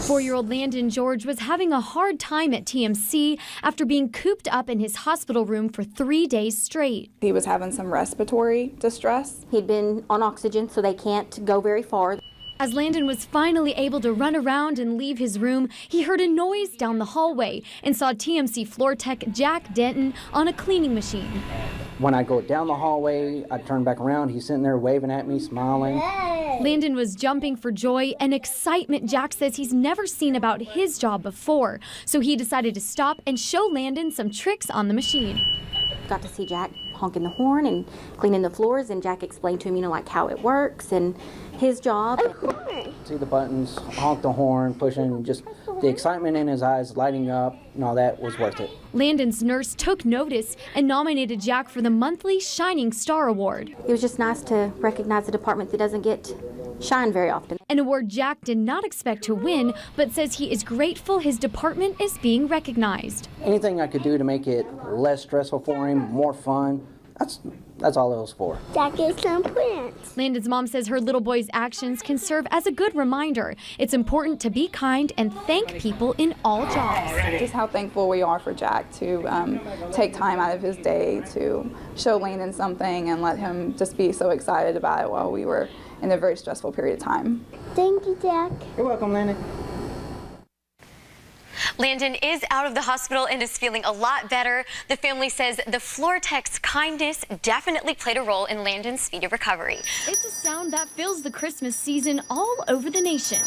4-year-old Landon George was having a hard time at TMC after being cooped up in his hospital room for 3 days straight. He was having some respiratory distress. He'd been on oxygen, so they can't go very far. As Landon was finally able to run around and leave his room, he heard a noise down the hallway and saw TMC floor tech Jack Denton on a cleaning machine. When I go down the hallway, I turn back around. He's sitting there waving at me, smiling. Landon was jumping for joy and excitement Jack says he's never seen about his job before. So he decided to stop and show Landon some tricks on the machine. Got to see Jack honking the horn and cleaning the floors, and Jack explained to him, like how it works and his job. See the buttons, honk the horn, pushing, just the excitement in his eyes lighting up, and all that was worth it. Landon's nurse took notice and nominated Jack for the monthly Shining Star Award. It was just nice to recognize a department that doesn't get shine very often. An award Jack did not expect to win, but says he is grateful his department is being recognized. Anything I could do to make it less stressful for him, more fun, that's all it was for. Jack is some plants. Landon's mom says her little boy's actions can serve as a good reminder. It's important to be kind and thank people in all jobs. Just how thankful we are for Jack to take time out of his day to show Landon something and let him just be so excited about it while we were in a very stressful period of time. Thank you, Jack. You're welcome, Landon. Landon is out of the hospital and is feeling a lot better. The family says the floor tech's kindness definitely played a role in Landon's speedy recovery. It's a sound that fills the Christmas season all over the nation.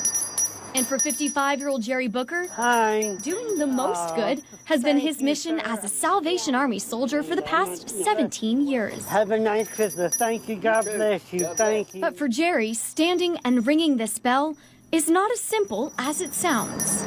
And for 55-year-old Jerry Booker, hi, doing the most good has been his mission as a Salvation Army soldier for the past 17 years. Have a nice Christmas. Thank you. God bless you. Thank you. But for Jerry, standing and ringing this bell is not as simple as it sounds.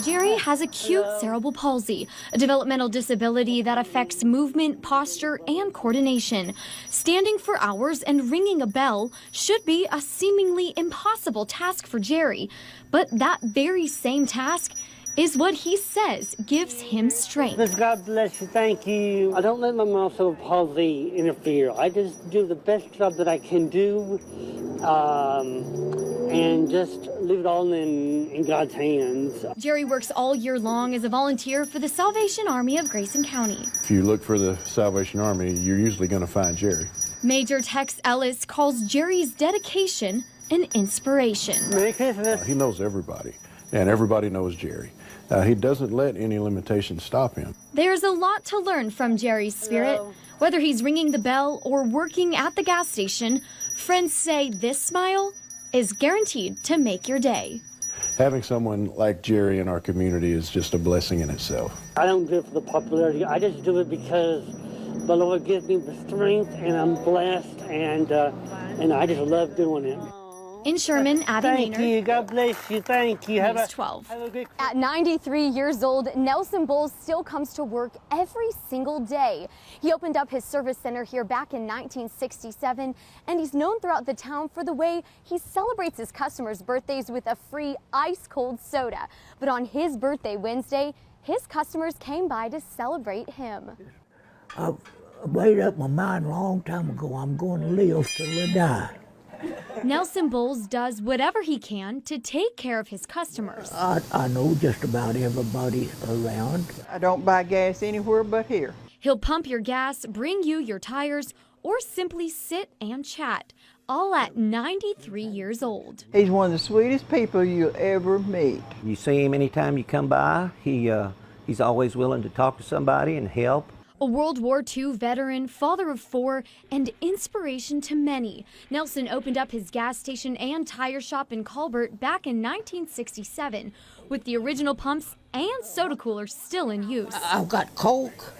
Jerry has acute cerebral palsy, a developmental disability that affects movement, posture, and coordination. Standing for hours and ringing a bell should be a seemingly impossible task for Jerry, but that very same task is what he says gives him strength. God bless you. Thank you. I don't let my cerebral palsy interfere. I just do the best job that I can do, and just leave it all in God's hands. Jerry works all year long as a volunteer for the Salvation Army of Grayson County. If you look for the Salvation Army, you're usually going to find Jerry. Major Tex Ellis calls Jerry's dedication an inspiration. Merry Christmas. He knows everybody, and everybody knows Jerry. He doesn't let any limitations stop him. There's a lot to learn from Jerry's spirit. Whether he's ringing the bell or working at the gas station, friends say this smile is guaranteed to make your day. Having someone like Jerry in our community is just a blessing in itself. I don't do it for the popularity. I just do it because the Lord gives me the strength, and I'm blessed, and I just love doing it. In Sherman, Abbie Maynard. Thank you. God bless you. Thank you. Have a 12. At 93 years old, Nelson Bowles still comes to work every single day. He opened up his service center here back in 1967, and he's known throughout the town for the way he celebrates his customers' birthdays with a free ice-cold soda. But on his birthday Wednesday, his customers came by to celebrate him. I made up my mind a long time ago. I'm going to live till I die. Nelson Bowles does whatever he can to take care of his customers. I know just about everybody around. I don't buy gas anywhere but here. He'll pump your gas, bring you your tires, or simply sit and chat, all at 93 years old. He's one of the sweetest people you'll ever meet. You see him anytime you come by. He's always willing to talk to somebody and help. A World War II veteran, father of 4, and inspiration to many, Nelson opened up his gas station and tire shop in Colbert back in 1967, with the original pumps and soda coolers still in use. I've got Coke,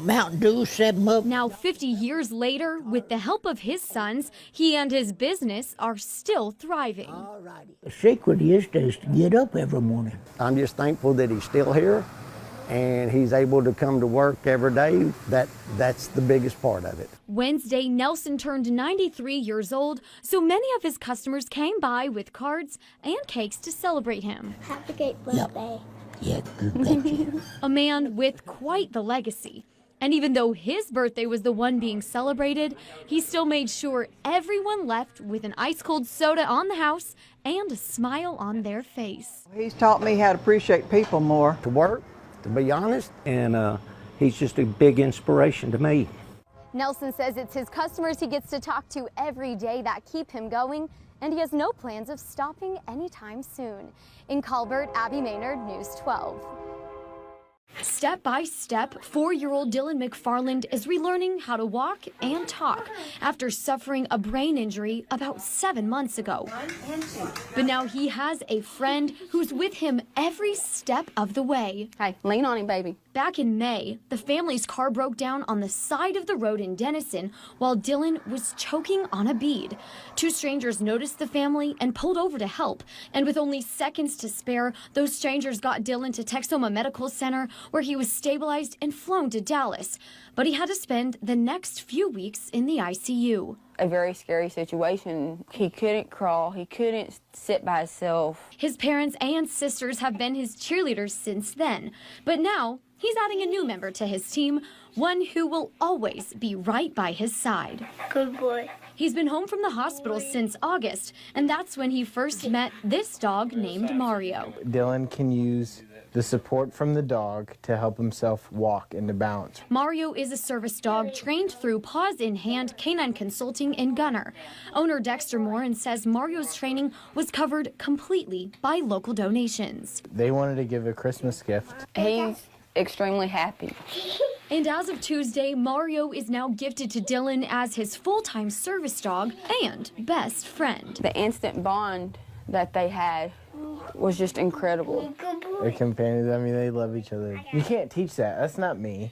Mountain Dew, 7-Up. Now 50 years later, with the help of his sons, he and his business are still thriving. The secret is to get up every morning. I'm just thankful that he's still here and he's able to come to work every day. That's the biggest part of it. Wednesday, Nelson turned 93 years old, so many of his customers came by with cards and cakes to celebrate him. Happy great birthday. Yeah, thank you. A man with quite the legacy. And even though his birthday was the one being celebrated, he still made sure everyone left with an ice-cold soda on the house and a smile on their face. He's taught me how to appreciate people more. To work, to be honest, and he's just a big inspiration to me. Nelson says it's his customers he gets to talk to every day that keep him going, and he has no plans of stopping anytime soon. In Colbert, Abbie Maynard, News 12. Step by step, 4-year-old Dylan McFarland is relearning how to walk and talk after suffering a brain injury about 7 months ago. But now he has a friend who's with him every step of the way. Hey, lean on him, baby. Back in May, the family's car broke down on the side of the road in Denison while Dylan was choking on a bead. 2 strangers noticed the family and pulled over to help. And with only seconds to spare, those strangers got Dylan to Texoma Medical Center, where he was stabilized and flown to Dallas. But he had to spend the next few weeks in the ICU. A very scary situation. He couldn't crawl, he couldn't sit by himself. His parents and sisters have been his cheerleaders since then. But now, he's adding a new member to his team, one who will always be right by his side. Good boy. He's been home from the hospital since August, and that's when he first met this dog named Mario. Dylan can use the support from the dog to help himself walk into balance. Mario is a service dog trained through Paws in Hand Canine Consulting in Gunner. Owner Dexter Morin says Mario's training was covered completely by local donations. They wanted to give a Christmas gift. He's extremely happy. And as of Tuesday, Mario is now gifted to Dylan as his full-time service dog and best friend. The instant bond that they had was just incredible. They're companions. I mean, they love each other. You can't teach that. That's not me.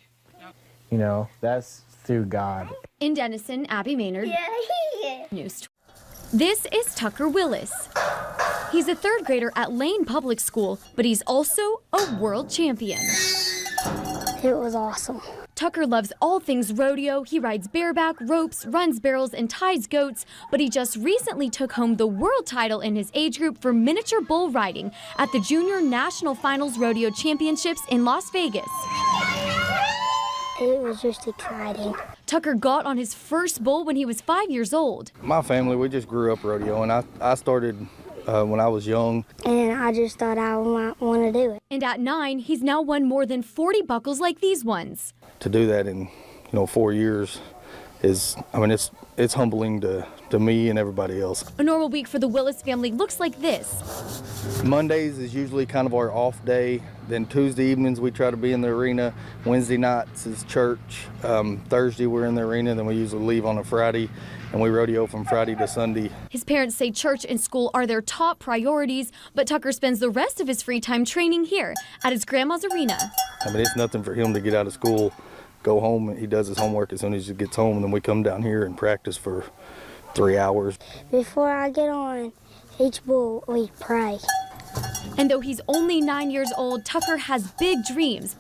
You know, that's through God. In Denison, Abbie Maynard, News 12. This is Tucker Willis. He's a 3rd grader at Lane Public School, but he's also a world champion. It was awesome. Tucker loves all things rodeo. He rides bareback, ropes, runs barrels, and ties goats, but he just recently took home the world title in his age group for miniature bull riding at the Junior National Finals Rodeo Championships in Las Vegas. It was just exciting. Tucker got on his first bull when he was 5 years old. My family, we just grew up rodeoing. I started when I was young. And I just thought I might want to do it. And at 9, he's now won more than 40 buckles like these ones. To do that in 4 years is, I mean, it's humbling to me and everybody else. A normal week for the Willis family looks like this. Mondays is usually kind of our off day. Then Tuesday evenings we try to be in the arena. Wednesday nights is church. Thursday we're in the arena. Then we usually leave on a Friday, and we rodeo from Friday to Sunday. His parents say church and school are their top priorities, but Tucker spends the rest of his free time training here at his grandma's arena. I mean, it's nothing for him to get out of school, go home, and he does his homework as soon as he gets home, and then we come down here and practice for 3 hours. Before I get on each bull, we pray. And though he's only 9 years old, Tucker has big dreams.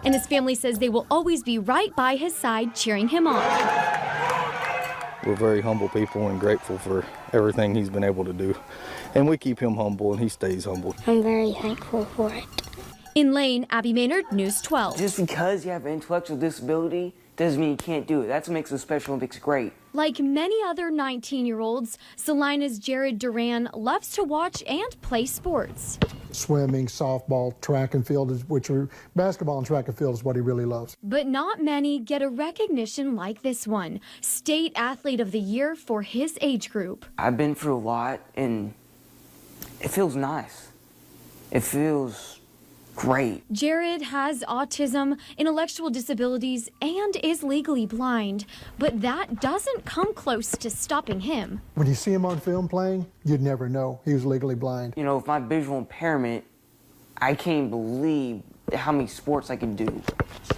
And his family says they will always be right by his side, cheering him on. We're very humble people and grateful for everything he's been able to do. And we keep him humble, and he stays humble. I'm very thankful for it. In Lane, Abbie Maynard, News 12. Just because you have an intellectual disability doesn't mean you can't do it. That's what makes the Special Olympics great. Like many other 19-year-olds, Salina's Jared Duran loves to watch and play sports. Swimming, softball, track and field, basketball and track and field is what he really loves. But not many get a recognition like this one, State Athlete of the Year for his age group. I've been through a lot, and it feels nice. It feels great. Jared has autism, intellectual disabilities, and is legally blind, but that doesn't come close to stopping him. When you see him on film playing, you'd never know he was legally blind. You know, with my visual impairment, I can't believe how many sports I can do.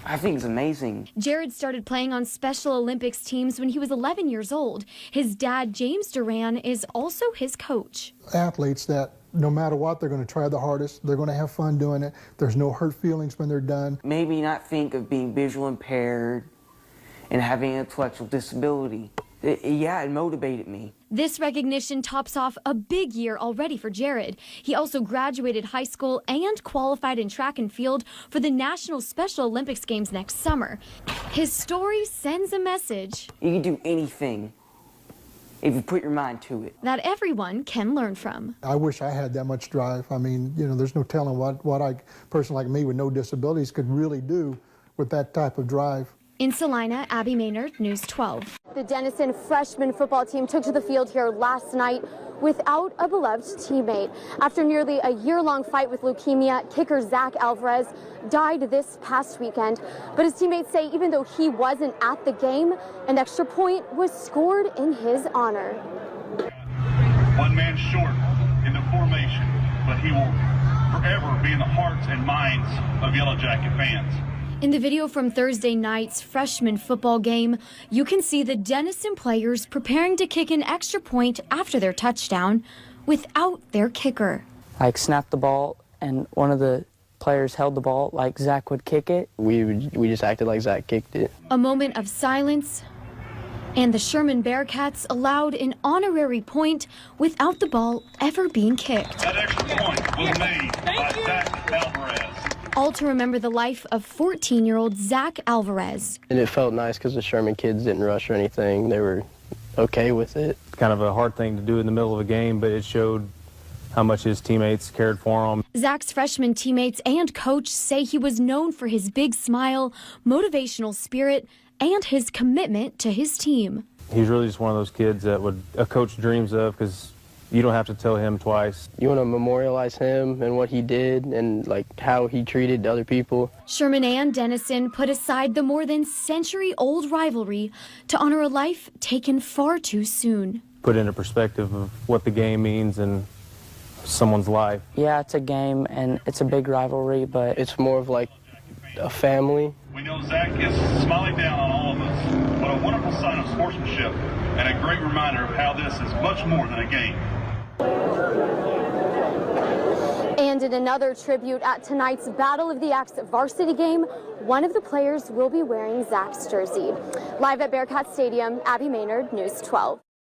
I think it's amazing. Jared started playing on Special Olympics teams when he was 11 years old. His dad, James Duran, is also his coach. Athletes that no matter what, they're going to try the hardest. They're going to have fun doing it. There's no hurt feelings when they're done. Maybe not think of being visual impaired and having an intellectual disability. Yeah, it motivated me. This recognition tops off a big year already for Jared. He also graduated high school and qualified in track and field for the National Special Olympics Games next summer. His story sends a message. You can do anything if you put your mind to it. That everyone can learn from. I wish I had that much drive. I mean, you know, there's no telling what a person like me with no disabilities could really do with that type of drive. In Salina, Abbie Maynard, News 12. The Denison freshman football team took to the field here last night without a beloved teammate. After nearly a year-long fight with leukemia, kicker Zach Alvarez died this past weekend. But his teammates say even though he wasn't at the game, an extra point was scored in his honor. One man short in the formation, but he will forever be in the hearts and minds of Yellow Jacket fans. In the video from Thursday night's freshman football game, you can see the Denison players preparing to kick an extra point after their touchdown without their kicker. Like snapped the ball and one of the players held the ball like Zach would kick it. We just acted like Zach kicked it. A moment of silence, and the Sherman Bearcats allowed an honorary point without the ball ever being kicked. That extra point was made by Zach Alvarez. All to remember the life of 14-year-old Zach Alvarez. And it felt nice because the Sherman kids didn't rush or anything. They were okay with it. Kind of a hard thing to do in the middle of a game, but it showed how much his teammates cared for him. Zach's freshman teammates and coach say he was known for his big smile, motivational spirit, and his commitment to his team. He's really just one of those kids that a coach dreams of because you don't have to tell him twice. You want to memorialize him and what he did and like how he treated other people. Sherman and Denison put aside the more than century-old rivalry to honor a life taken far too soon. Put into perspective of what the game means in someone's life. Yeah, it's a game and it's a big rivalry, but it's more of like a family. We know Zach is smiling down on all of us. What a wonderful sign of sportsmanship and a great reminder of how this is much more than a game. And in another tribute at tonight's Battle of the Axe varsity game, one of the players will be wearing Zach's jersey. Live at Bearcat Stadium, Abbie Maynard, News 12.